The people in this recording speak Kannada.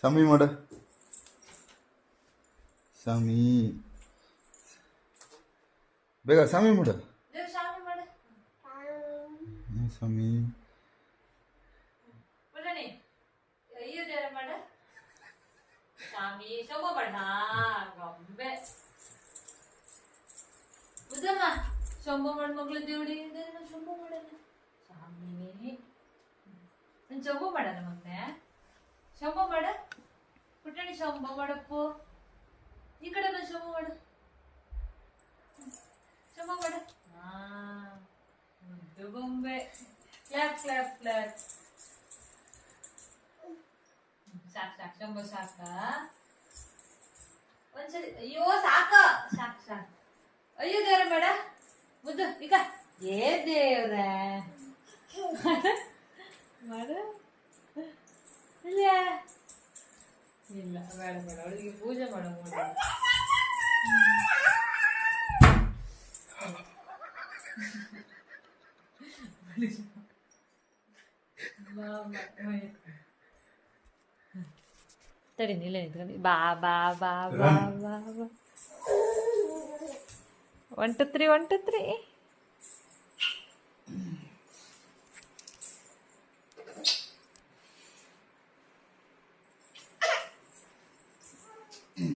ಸಮಿ ಮಾಡ ಸಮಿ ಬೇಗ ಸಮಿ ಮಾಡ ಸಮಿ ಶಂಭ ಮಾಡ ಮಗ್ಳು ದೇವಡಿ ಶಂಭ ಮಾಡೋಣ ಸ್ವಾಮಿ ಶಂಭ ಮಾಡೋಣ ಮಗ್ನೆ ಶಂಭ ಮಾಡ ಪುಟ್ಟಣಿ ಶಂಭ ಮಾಡಪ್ಪು ಈ ಕಡೆ ಬಂದು ಶಂಭ ಮಾಡು ಶಂಭ ಮಾಡ ಮುದ್ದು ಗೊಂಬೆ ಕ್ಲಾಪ್ ಕ್ಲಾಪ್ ಕ್ಲಾಪ್ ಸಾಕ್ ಸಾಕ್ ಶಂಭ ಸಾಕ ಒಂದ್ಸರಿ ಅಯ್ಯೋ ಸಾಕ ಸಾಕ್ ಸಾಕ್ ಅಯ್ಯೋ ದೇವ್ರ ಬೇಡ ಮುದ್ದು ಈಗ ಏ ದೇವ್ರ ಮಾಡ ಇಲ್ಲ ಇಲ್ಲ ಬೇಡ ಬೇಡ ಅವಳಿಗೆ ಪೂಜೆ ಮಾಡೋ ತಡಿ ನಿಲ್ಲ ನಿಂತ್ಕೊಂಡು ಬಾ ಬಾ ಬಾ ಬಾ ಬಾ ಬಾ 1 2 3 1 2 3